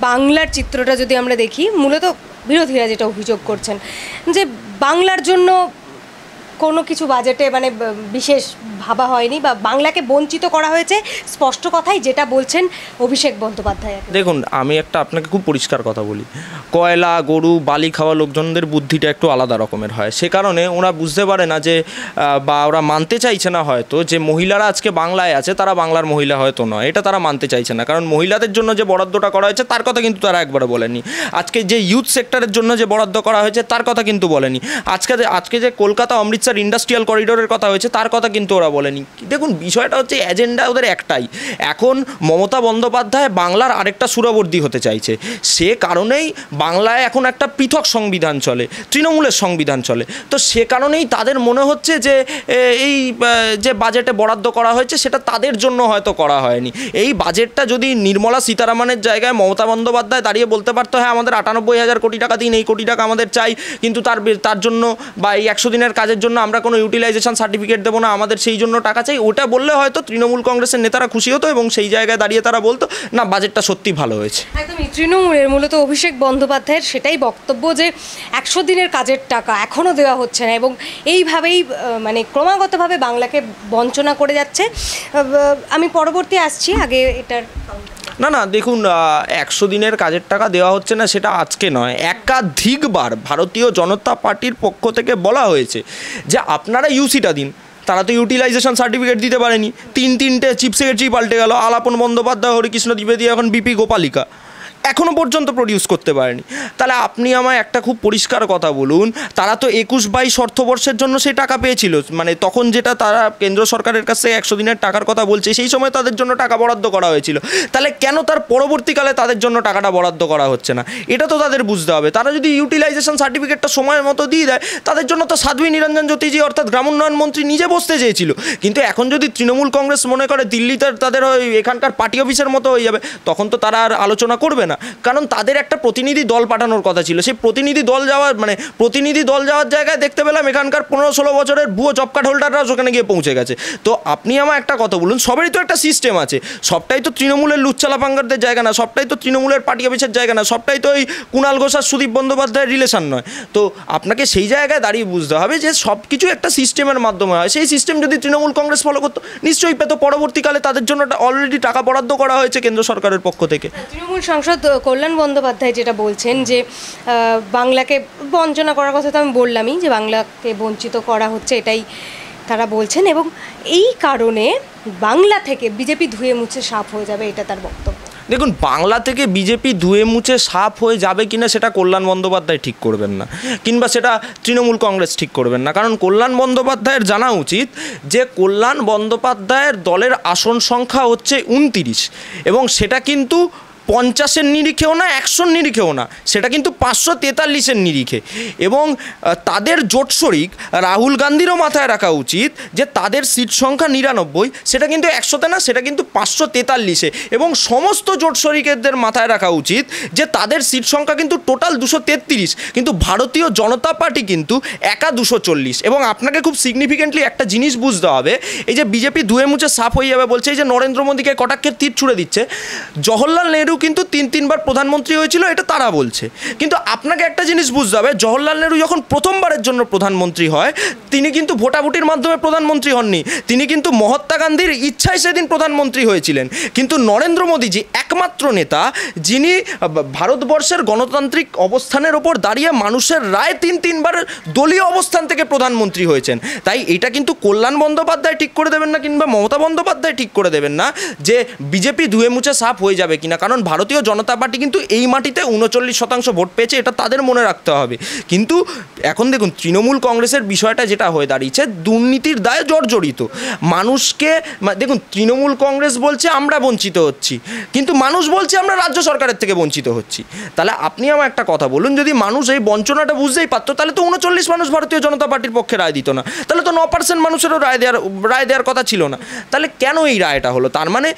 বাংলার চিত্রটা যদি আমরা দেখি, মূলত বিরোধীরা যেটা অভিযোগ করছেন যে বাংলার জন্য কোনো কিছু বাজেটে মানে বিশেষ ভাবা হয়নি বা বাংলাকে বঞ্চিত করা হয়েছে, স্পষ্ট কথাই যেটা বলছেন অভিষেক বন্দ্যোপাধ্যায়। দেখুন, আমি একটা আপনাকে খুব পরিষ্কার কথা বলি, কয়লা গরু বালি খাওয়া লোকজনদের বুদ্ধিটা একটু আলাদা রকমের হয়। সে কারণে ওরা বুঝতে পারে না যে বা ওরা মানতে চাইছে না হয়তো যে মহিলারা আজকে বাংলায় আছে তারা বাংলার মহিলা হয়তো নয়, এটা তারা মানতে চাইছে না। কারণ মহিলাদের জন্য যে বরাদ্দটা করা হয়েছে তার কথা কিন্তু তারা একবারও বলেনি। আজকে যে ইউথ সেক্টরের জন্য যে বরাদ্দ করা হয়েছে তার কথা কিন্তু বলেনি। আজকে যে কলকাতা অমৃতসর ইন্ডাস্ট্রিয়াল করিডোরের কথা হয়েছে তার কথা কিন্তু ওরা বলেনি। দেখুন, বিষয়টা হচ্ছে এজেন্ডা ওদের একটাই, এখন মমতা বন্দ্যোপাধ্যায় বাংলার আরেকটা সুরবর্দী হতে চাইছে। সে কারণেই বাংলায় এখন একটা পৃথক সংবিধান চলে, তৃণমূলের সংবিধান চলে। তো সে কারণেই তাদের মনে হচ্ছে যে এই যে বাজেটে বরাদ্দ করা হয়েছে সেটা তাদের জন্য হয়তো করা হয়নি। এই বাজেটটা যদি নির্মলা সীতারামনের জায়গায় মমতা বন্দ্যোপাধ্যায় দাঁড়িয়ে বলতে পারতো, হ্যাঁ আমাদের 98,000 কোটি টাকা দিন, এই কোটি টাকা আমাদের চাই, কিন্তু তার জন্য বা এই 100 দিনের কাজের জন্য আমরা কোনো ইউটিলাইজেশন সার্টিফিকেট দেবো না, আমাদের সেই জন্য টাকা চাই, ওটা বললে হয়তো তৃণমূল কংগ্রেসের নেতারা খুশি হতো এবং সেই জায়গায় দাঁড়িয়ে তারা বলতো না বাজেটটা সত্যি ভালো হয়েছে। একদমই তৃণমূলের মূলত অভিষেক বন্দ্যোপাধ্যায়ের সেটাই বক্তব্য যে 100 দিনের কাজের টাকা এখনও দেওয়া হচ্ছে না এবং এইভাবেই মানে ক্রমাগতভাবে বাংলাকে বঞ্চনা করে যাচ্ছে। আমি পরবর্তী আসছি, আগে এটার না দেখুন, 100 দিনের কাজের টাকা দেওয়া হচ্ছে না সেটা আজকে নয়, একাধিকবার ভারতীয় জনতা পার্টির পক্ষ থেকে বলা হয়েছে যে আপনারা ইউসিটা দিন। তারা তো ইউটিলাইজেশন সার্টিফিকেট দিতে পারেনি, তিনটে চিফ সেক্রেটারি পাল্টে গেল, আলাপন বন্দ্যোপাধ্যায়, হরিকৃষ্ণ দ্বিবেদী, এখন বিপি গোপালিকা এখনও পর্যন্ত প্রডিউস করতে পারেনি। তাহলে আপনি আমায় একটা খুব পরিষ্কার কথা বলুন, তারা তো 21-22 অর্থবর্ষের জন্য সেই টাকা পেয়েছিল, মানে তখন যেটা তারা কেন্দ্র সরকারের কাছে 100 দিনের টাকার কথা বলছে সেই সময় তাদের জন্য টাকা বরাদ্দ করা হয়েছিল। তাহলে কেন তার পরবর্তীকালে তাদের জন্য টাকাটা বরাদ্দ করা হচ্ছে না, এটা তো তাদের বুঝতে হবে। তারা যদি ইউটিলাইজেশন সার্টিফিকেটটা সময়ের মতো দিয়ে দেয়, তাদের জন্য তো সাধ্বী নিরঞ্জন জ্যোতিজি অর্থাৎ গ্রামোন্নয়ন মন্ত্রী নিজে বসতে চেয়েছিল। কিন্তু এখন যদি তৃণমূল কংগ্রেস মনে করে দিল্লিতে তাদের এখানকার পার্টি অফিসের মতো হয়ে যাবে, তখন তো তারা আর আলোচনা করবে না। কারণ তাদের একটা প্রতিনিধি দল পাঠানোর কথা ছিল, সেই প্রতিনিধি দল যাওয়ার জায়গায় দেখতে পেলাম এখানকার 15-16 বছরের ভুয়ো জব কার্ড হোল্ডাররা ওখানে গিয়ে পৌঁছে গেছে। তো আপনি আমার একটা কথা বলুন, সবারই তো একটা সিস্টেম আছে, সবটাই তো তৃণমূলের লুচ্চালাপাঙ্গারদের জায়গা না, সবটাই তো তৃণমূলের পার্টি অফিসের জায়গা না, সবটাই তো ওই কুণাল ঘোষ আর সুদীপ বন্দ্যোপাধ্যায়ের রিলেশন নয়। তো আপনাকে সেই জায়গায় দাঁড়িয়ে বুঝতে হবে যে সব কিছু একটা সিস্টেমের মাধ্যমে হয়। সেই সিস্টেম যদি তৃণমূল কংগ্রেস ফলো করতো নিশ্চয়ই পেতো, পরবর্তীকালে তাদের জন্য অলরেডি টাকা বরাদ্দ করা হয়েছে কেন্দ্র সরকারের পক্ষ থেকে। তৃণমূল সাংসদ কল্যাণ বন্দ্যোপাধ্যায় যেটা বলছেন যে বাংলাকে বঞ্চনা করার কথা তো আমি বললামই, যে বাংলাকে বঞ্চিত করা হচ্ছে এটাই তারা বলছেন এবং এই কারণে বাংলা থেকে বিজেপি ধুয়ে মুছে সাফ হয়ে যাবে, এটা তার বক্তব্য। দেখুন, বাংলা থেকে বিজেপি ধুয়ে মুছে সাফ হয়ে যাবে কিনা সেটা কল্যাণ বন্দ্যোপাধ্যায় ঠিক করবেন না, কিংবা সেটা তৃণমূল কংগ্রেস ঠিক করবেন না। কারণ কল্যাণ বন্দ্যোপাধ্যায়ের জানা উচিত যে কল্যাণ বন্দ্যোপাধ্যায়ের দলের আসন সংখ্যা হচ্ছে 29 এবং সেটা কিন্তু 50-এর নিরিখেও না, 100-র নিরিখেও না, সেটা কিন্তু 543-এর নিরিখে। এবং তাদের জোট শরিক রাহুল গান্ধীরও মাথায় রাখা উচিত যে তাদের সিট সংখ্যা 99, সেটা কিন্তু 100-তে না, সেটা কিন্তু 543-এ। এবং সমস্ত জোট শরিকদের মাথায় রাখা উচিত যে তাদের সিট সংখ্যা কিন্তু টোটাল 233, কিন্তু ভারতীয় জনতা পার্টি কিন্তু একা 240। এবং আপনাকে খুব সিগনিফিকেন্টলি একটা জিনিস বুঝতে হবে, এই যে বিজেপি ধুয়ে মুছে সাফ হয়ে যাবে বলছে, এই যে নরেন্দ্র মোদীকে কটাক্ষের তীর ছুড়ে দিচ্ছে, জওহরলাল নেহরু কিন্তু 3-3বার প্রধানমন্ত্রী হয়েছিল, এটা তারা বলছে। কিন্তু আপনাকে একটা জিনিস বুঝতে হবে, জওহরলাল নেহরু যখন প্রথমবারের জন্য প্রধানমন্ত্রী হয় তিনি কিন্তু ভোটাভুটির মাধ্যমে প্রধানমন্ত্রী হননি, তিনি কিন্তু মহাত্মা গান্ধীর ইচ্ছায় সেদিন প্রধানমন্ত্রী হয়েছিলেন। কিন্তু নরেন্দ্র মোদী যে একমাত্র নেতা যিনি ভারতবর্ষের গণতান্ত্রিক অবস্থানের ওপর দাঁড়িয়ে মানুষের রায় 3-3বার দলীয় অবস্থান থেকে প্রধানমন্ত্রী হয়েছেন। তাই এটা কিন্তু কল্যাণ বন্দ্যোপাধ্যায় ঠিক করে দেবেন না, কিংবা মমতা বন্দ্যোপাধ্যায় ঠিক করে দেবেন না যে বিজেপি ধুয়ে মুছে সাফ হয়ে যাবে কিনা। কারণ ভারতীয় জনতা পার্টি কিন্তু এই মাটিতে 39% ভোট পেয়েছে, এটা তাদের মনে রাখতে হবে। কিন্তু এখন দেখুন, তৃণমূল কংগ্রেসের বিষয়টা যেটা হয়ে দাঁড়িয়েছে, দুর্নীতির দায়ে জর্জরিত মানুষকে। দেখুন, তৃণমূল কংগ্রেস বলছে আমরা বঞ্চিত হচ্ছি, কিন্তু মানুষ বলছে আমরা রাজ্য সরকারের থেকে বঞ্চিত হচ্ছি। তাহলে আপনি আমার একটা কথা বলুন, যদি মানুষ এই বঞ্চনাটা বুঝতেই পারতো তাহলে তো 39 মানুষ ভারতীয় জনতা পার্টির পক্ষে রায় দিত না, তাহলে তো 9% মানুষেরও রায় দেওয়ার কথা ছিল না। তাহলে কেন এই রায়টা হলো? তার মানে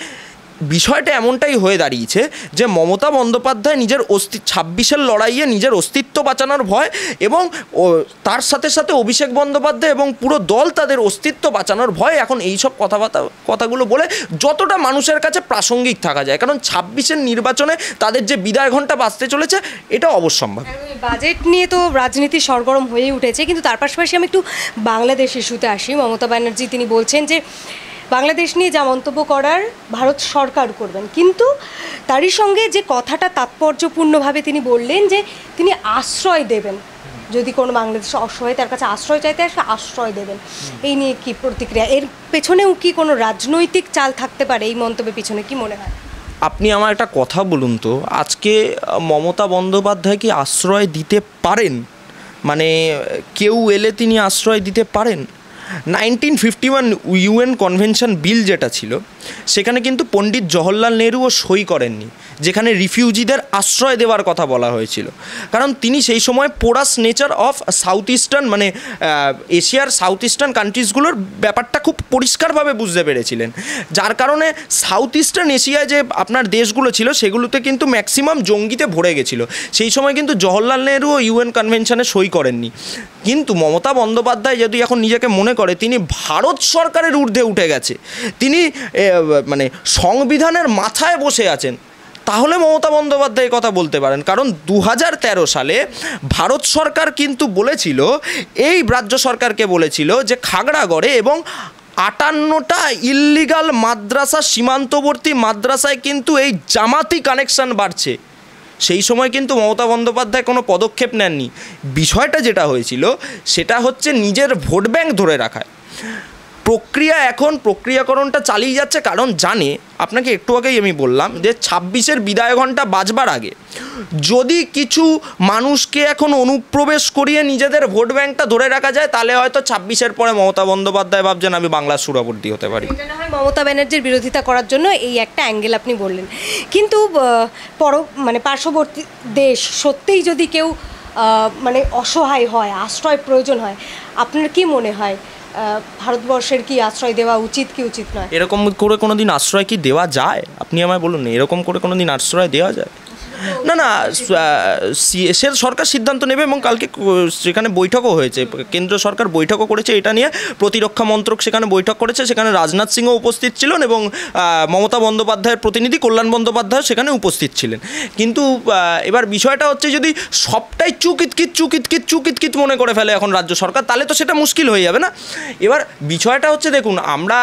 বিষয়টা এমনটাই হয়ে দাঁড়িয়েছে যে মমতা বন্দ্যোপাধ্যায় নিজের 26-এর লড়াইয়ে নিজের অস্তিত্ব বাঁচানোর ভয় এবং তার সাথে সাথে অভিষেক বন্দ্যোপাধ্যায় এবং পুরো দল তাদের অস্তিত্ব বাঁচানোর ভয় এখন এইসব কথাগুলো বলে যতটা মানুষের কাছে প্রাসঙ্গিক থাকা যায়, কারণ 26-এর নির্বাচনে তাদের যে বিদায় ঘণ্টা বাজতে চলেছে এটা অবশ্যম্ভাবী। বাজেট নিয়ে তো রাজনীতি সরগরম হয়ে উঠেছে, কিন্তু তার পাশাপাশি আমি একটু বাংলাদেশ ইস্যুতে আসি। মমতা ব্যানার্জি তিনি বলছেন যে বাংলাদেশ নিয়ে যা মন্তব্য করার ভারত সরকার করবেন, কিন্তু তারই সঙ্গে যে কথাটা তাৎপর্যপূর্ণভাবে তিনি বললেন যে তিনি আশ্রয় দেবেন, যদি কোনো বাংলাদেশে অসহায় তার কাছে আশ্রয় চাইতে আসে আশ্রয় দেবেন। এই নিয়ে কি প্রতিক্রিয়া? এর পেছনেও কি কোনো রাজনৈতিক চাল থাকতে পারে এই মন্তব্যের পিছনে, কি মনে হয়? আপনি আমার একটা কথা বলুন তো, আজকে মমতা বন্দ্যোপাধ্যায় কি আশ্রয় দিতে পারেন? মানে কেউ এলে তিনি আশ্রয় দিতে পারেন? 1951 UN কনভেনশন বিল যেটা ছিল সেখানে কিন্তু পণ্ডিত জওহরলাল নেহরুও সই করেননি, যেখানে রিফিউজিদের আশ্রয় দেওয়ার কথা বলা হয়েছিল, কারণ তিনি সেই সময় porous nature of south eastern মানে এশিয়ার সাউথ ইস্টার্ন কান্ট্রিজগুলোর ব্যাপারটা খুব পরিষ্কারভাবে বুঝতে পেরেছিলেন, যার কারণে সাউথ ইস্টার্ন এশিয়ায় যে আপনার দেশগুলো ছিল সেগুলোতে কিন্তু ম্যাক্সিমাম জঙ্গিতে ভরে গেছিলো। সেই সময় কিন্তু জওহরলাল নেহরুও UN কনভেনশনে সই করেননি। কিন্তু মমতা বন্দ্যোপাধ্যায় যদি এখন নিজেকে মনে করে তিনি ভারত সরকারের ঊর্ধ্বে উঠে গেছে, তিনি মানে সংবিধানের মাথায় বসে আছেন, তাহলে মমতা বন্দ্যোপাধ্যায় কথা বলতে পারেন। কারণ 2013 সালে ভারত সরকার কিন্তু বলেছিল, এই রাজ্য সরকারকে বলেছিল যে খাগড়াগড়ে এবং 58টা ইল্লিগাল মাদ্রাসা, সীমান্তবর্তী মাদ্রাসায় কিন্তু এই জামাতি কানেকশন বাড়ছে। সেই সময় কিন্তু মমতা বন্দ্যোপাধ্যায় কোনো পদক্ষেপ নেননি। বিষয়টা যেটা হয়েছিল সেটা হচ্ছে নিজের ভোট ব্যাংক ধরে রাখায়। প্রক্রিয়াকরণটা চালিয়ে যাচ্ছে, কারণ জানে, আপনাকে একটু আগেই আমি বললাম যে 26-এর বিদায় ঘণ্টা বাজবার আগে যদি কিছু মানুষকে এখন অনুপ্রবেশ করিয়ে নিজেদের ভোট ব্যাংকটা ধরে রাখা যায়, তাহলে হয়তো 26-এর পরে মমতা বন্দ্যোপাধ্যায় ভাবছেন আমি বাংলার সুরাবর্তী হতে পারি। এটা না হয় মমতা ব্যানার্জির বিরোধিতা করার জন্য এই একটা অ্যাঙ্গেল আপনি বললেন, কিন্তু মানে পার্শ্ববর্তী দেশ সত্যিই যদি কেউ মানে অসহায় হয়, আশ্রয় প্রয়োজন হয়, আপনার কি মনে হয় ভারতবর্ষের কি আশ্রয় দেওয়া উচিত কি উচিত নয়? এরকম করে কোনো দিন আশ্রয় কি দেওয়া যায়? আপনি আমায় বলুন, এরকম করে কোনো দিন আশ্রয় দেওয়া যায়? না, সে সরকার সিদ্ধান্ত নেবে, এবং কালকে সেখানে বৈঠকও হয়েছে, কেন্দ্র সরকার বৈঠকও করেছে এটা নিয়ে, প্রতিরক্ষা মন্ত্রক সেখানে বৈঠক করেছে, সেখানে রাজনাথ সিংও উপস্থিত ছিলেন এবং মমতা বন্দ্যোপাধ্যায়ের প্রতিনিধি কল্যাণ বন্দ্যোপাধ্যায় সেখানে উপস্থিত ছিলেন। কিন্তু এবার বিষয়টা হচ্ছে যদি সবটাই চুকিতকিত মনে করে ফেলে এখন রাজ্য সরকার, তাহলে তো সেটা মুশকিল হয়ে যাবে না? এবার বিষয়টা হচ্ছে, দেখুন, আমরা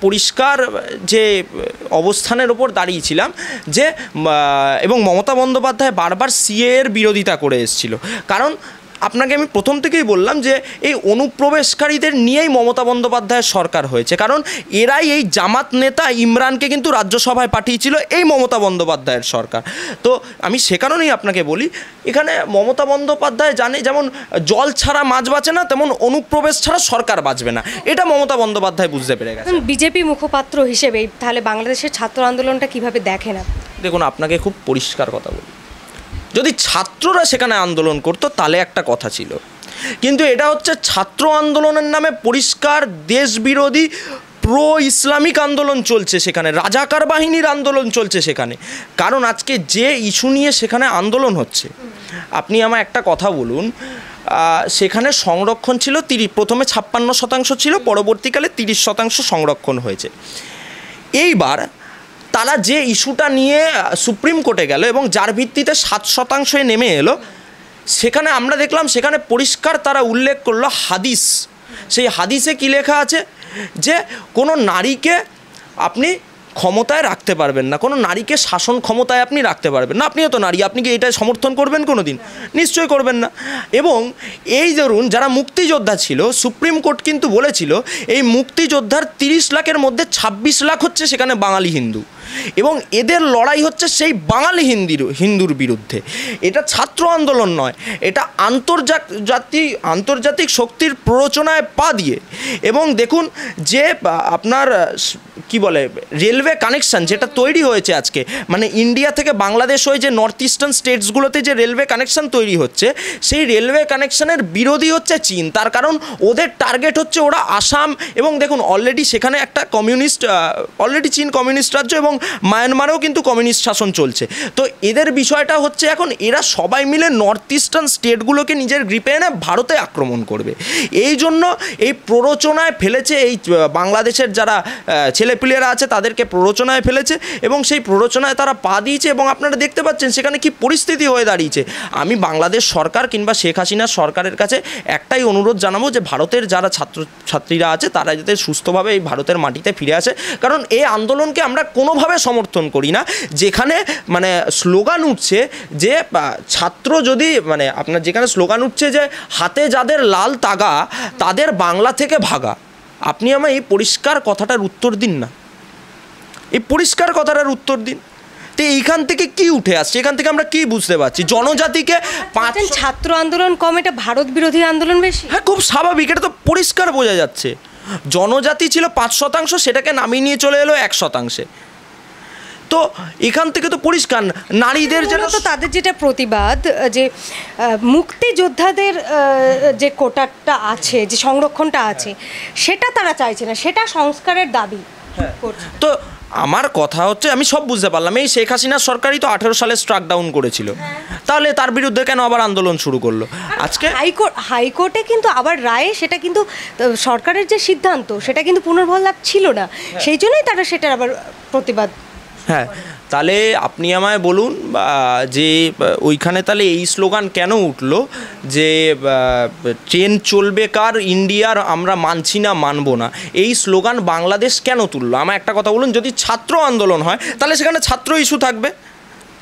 পরিষ্কার যে অবস্থানের ওপর দাঁড়িয়েছিলাম যে এবং মমতা বন্দ্যোপাধ্যায় বারবার সিএর বিরোধিতা করে এসেছিল, কারণ আপনাকে আমি প্রথম থেকেই বললাম যে এই অনুপ্রবেশকারীদের নিয়েই মমতা বন্দ্যোপাধ্যায়ের সরকার হয়েছে, কারণ এরাই এই জামাত নেতা ইমরানকে কিন্তু রাজ্যসভায় পাঠিয়েছিল এই মমতা বন্দ্যোপাধ্যায়ের সরকার। তো আমি সে কারণেই আপনাকে বলি, এখানে মমতা বন্দ্যোপাধ্যায় জানে যেমন জল ছাড়া মাছ বাঁচে না, তেমন অনুপ্রবেশ ছাড়া সরকার বাঁচবে না, এটা মমতা বন্দ্যোপাধ্যায় বুঝতে পেরে গেছে। বিজেপি মুখপাত্র হিসেবে তাহলে বাংলাদেশের ছাত্র আন্দোলনটা কিভাবে দেখেন? দেখুন, আপনাকে খুব পরিষ্কার কথা বলি, যদি ছাত্ররা সেখানে আন্দোলন করতো তাহলে একটা কথা ছিল, কিন্তু এটা হচ্ছে ছাত্র আন্দোলনের নামে পরিষ্কার দেশবিরোধী প্রো ইসলামিক আন্দোলন চলছে, সেখানে রাজাকার বাহিনীর আন্দোলন চলছে সেখানে। কারণ আজকে যে ইস্যু নিয়ে সেখানে আন্দোলন হচ্ছে, আপনি আমায় একটা কথা বলুন, সেখানে সংরক্ষণ ছিল প্রথমে 56% ছিল, পরবর্তীকালে 30% সংরক্ষণ হয়েছে। এইবার তারা যে ইস্যুটা নিয়ে সুপ্রিম কোর্টে গেল এবং যার ভিত্তিতে 7% নেমে এলো, সেখানে আমরা দেখলাম সেখানে পরিষ্কার তারা উল্লেখ করলো হাদিস। সেই হাদিসে কি লেখা আছে যে কোনো নারীকে আপনি ক্ষমতায় রাখতে পারবেন না, কোনো নারীকে শাসন ক্ষমতায় আপনি রাখতে পারবেন না। আপনিও তো নারী, আপনি কি এটাই সমর্থন করবেন কোনো দিন? নিশ্চয়ই করবেন না। এবং এই ধরুন যারা মুক্তিযোদ্ধা ছিল, সুপ্রিম কোর্ট কিন্তু বলেছিল এই মুক্তিযোদ্ধার 30 লাখের মধ্যে 26 লাখ হচ্ছে সেখানে বাঙালি হিন্দু, এবং এদের লড়াই হচ্ছে সেই বাঙালি হিন্দুর বিরুদ্ধে। এটা ছাত্র আন্দোলন নয়, এটা আন্তর্জাতিক শক্তির প্ররোচনায় পা দিয়ে। এবং দেখুন যে আপনার কি বলে রেলওয়ে কানেকশান যেটা তৈরি হয়েছে আজকে, মানে ইন্ডিয়া থেকে বাংলাদেশ হয়ে যে নর্থ ইস্টার্ন স্টেটসগুলোতে যে রেলওয়ে কানেকশান তৈরি হচ্ছে, সেই রেলওয়ে কানেকশানের বিরোধী হচ্ছে চীন। তার কারণ ওদের টার্গেট হচ্ছে ওরা আসাম, এবং দেখুন অলরেডি সেখানে একটা অলরেডি চীন কমিউনিস্ট রাজ্য, এবং মায়ানমারেও কিন্তু কমিউনিস্ট শাসন চলছে। তো এদের বিষয়টা হচ্ছে এখন এরা সবাই মিলে নর্থ ইস্টার্ন স্টেটগুলোকে নিজের গ্রিপে এনে ভারতে আক্রমণ করবে, এই জন্য এই প্ররোচনায় ফেলেছে এই বাংলাদেশের যারা ছেলেপিলেরা আছে তাদেরকে প্ররোচনায় ফেলেছে এবং সেই প্ররোচনায় তারা পা দিয়েছে। এবং আপনারা দেখতে পাচ্ছেন সেখানে কি পরিস্থিতি হয়ে দাঁড়িয়েছে। আমি বাংলাদেশ সরকার কিংবা শেখ হাসিনার সরকারের কাছে একটাই অনুরোধ জানাবো যে ভারতের যারা ছাত্রছাত্রীরা আছে তারা যাতে সুস্থভাবে এই ভারতের মাটিতে ফিরে আসে, কারণ এই আন্দোলনকে আমরা কোনোভাবে সমর্থন করি না যেখানে মানে স্লোগান উঠছে যে ছাত্র যদি মানে আপনার যেখানে স্লোগান উঠছে যে হাতে যাদের লাল তাগা তাদের বাংলা থেকে ভাগা। আপনি আমায় এই পরিষ্কার কথাটার উত্তর দিন না, এই পরিষ্কার কথাটার উত্তর দিন। তো এইখান থেকে কি উঠে আসছে, এখান থেকে আমরা কি বুঝতে পারছি? জনজাতিকে ছাত্র আন্দোলন কম, এটা ভারত বিরোধী আন্দোলন বেশি। হ্যাঁ, খুব স্বাভাবিক, এটা তো পরিষ্কার বোঝা যাচ্ছে। জনজাতি ছিল 5%, সেটাকে নামিয়ে নিয়ে চলে এলো 1%। তো এখান থেকে তো পরিষ্কার নারীদের যেটা তো তাদের যেটা প্রতিবাদ যে মুক্তিযোদ্ধাদের যে কোটাটা আছে, যে সংরক্ষণটা আছে, সেটা তারা চাইছে না, সেটা সংস্কারের দাবি করছে। তো আমার কথা হচ্ছে আমি সব বুঝতে পারলাম, এই শেখ হাসিনার সরকারই তো 18 সালে স্ট্রাক ডাউন করেছিল, তাহলে তার বিরুদ্ধে কেন আবার আন্দোলন শুরু করলো? আজকে হাইকোর্টে কিন্তু আবার রায়ে সেটা কিন্তু সরকারের যে সিদ্ধান্ত সেটা কিন্তু পুনর্বহাল লাভ ছিল না, সেই জন্যই তারা সেটার আবার প্রতিবাদ। হ্যাঁ, তাহলে আপনি আমায় বলুন যে ওইখানে তাহলে এই স্লোগান কেন উঠলো যে ট্রেন চলবে কার ইন্ডিয়ার আমরা মানছি না মানবো না, এই স্লোগান বাংলাদেশ কেন তুললো? আমার একটা কথা বলুন, যদি ছাত্র আন্দোলন হয় তাহলে সেখানে ছাত্র ইস্যু থাকবে,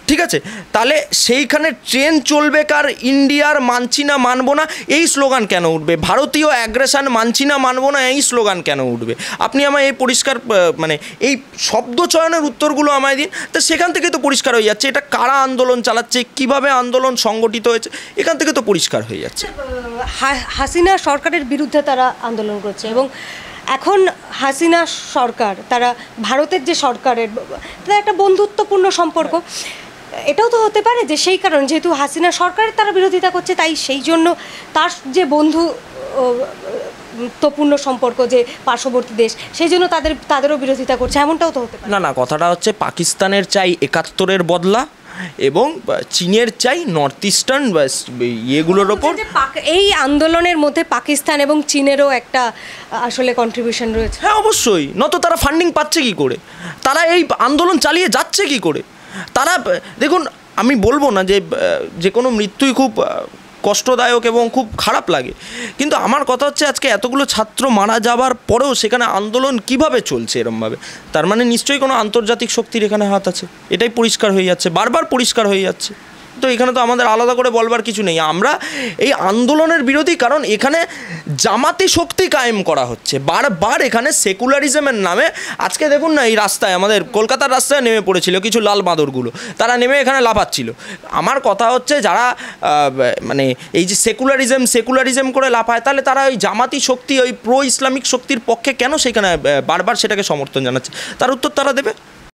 ঠিক আছে, তাহলে সেইখানে ট্রেন চলবে কার ইন্ডিয়ার মানছি না মানবো না এই স্লোগান কেন উঠবে? ভারতীয় অ্যাগ্রেশন মানছি না মানবো না এই স্লোগান কেন উঠবে? আপনি আমায় এই পরিষ্কার মানে এই শব্দ চয়নের উত্তরগুলো আমায় দিন। তো সেখান থেকে তো পরিষ্কার হয়ে যাচ্ছে এটা কারা আন্দোলন চালাচ্ছে, কিভাবে আন্দোলন সংগঠিত হয়েছে, এখান থেকে তো পরিষ্কার হয়ে যাচ্ছে। হাসিনা সরকারের বিরুদ্ধে তারা আন্দোলন করছে এবং এখন হাসিনা সরকার তারা ভারতের যে সরকারের তাদের একটা বন্ধুত্বপূর্ণ সম্পর্ক, এটাও তো হতে পারে যে সেই কারণ যেহেতু হাসিনা সরকারের তারা বিরোধিতা করছে তাই সেই জন্য তার যে বন্ধুত্বপূর্ণ সম্পর্ক যে পার্শ্ববর্তী দেশ সেই জন্য তাদেরও বিরোধিতা করছে, এমনটাও তো হতে পারে। না, কথাটা হচ্ছে পাকিস্তানের চাই 71-এর বদলা এবং চীনের চাই নর্থ ইস্টার্ন ইয়েগুলোর ওপর। এই আন্দোলনের মধ্যে পাকিস্তান এবং চীনেরও একটা আসলে কন্ট্রিবিউশন রয়েছে। হ্যাঁ, অবশ্যই, নত তারা ফান্ডিং পাচ্ছে কি করে, তারা এই আন্দোলন চালিয়ে যাচ্ছে কি করে? তারা দেখুন, আমি বলবো না যে কোনো মৃত্যুই খুব কষ্টদায়ক এবং খুব খারাপ লাগে, কিন্তু আমার কথা হচ্ছে আজকে এতগুলো ছাত্র মারা যাবার পরেও সেখানে আন্দোলন কিভাবে চলছে এরমভাবে, তার মানে নিশ্চয়ই কোনো আন্তর্জাতিক শক্তির এখানে হাত আছে, এটাই পরিষ্কার হয়ে যাচ্ছে, বারবার পরিষ্কার হয়ে যাচ্ছে। তো এখানে তো আমাদের আলাদা করে বলবার কিছু নেই, আমরা এই আন্দোলনের বিরোধী, কারণ এখানে জামাতি শক্তি কায়েম করা হচ্ছে বারবার, এখানে সেকুলারিজমের নামে। আজকে দেখুন না, এই রাস্তায় আমাদের কলকাতার রাস্তায় নেমে পড়েছিল কিছু লাল বাঁদরগুলো, তারা নেমে এখানে লাফাচ্ছিল। আমার কথা হচ্ছে যারা মানে এই যে সেকুলারিজম করে লাফায়, তাহলে তারা ওই জামাতি শক্তি, ওই প্রো ইসলামিক শক্তির পক্ষে কেন সেখানে বারবার সেটাকে সমর্থন জানাচ্ছে? তার উত্তর তারা দেবে।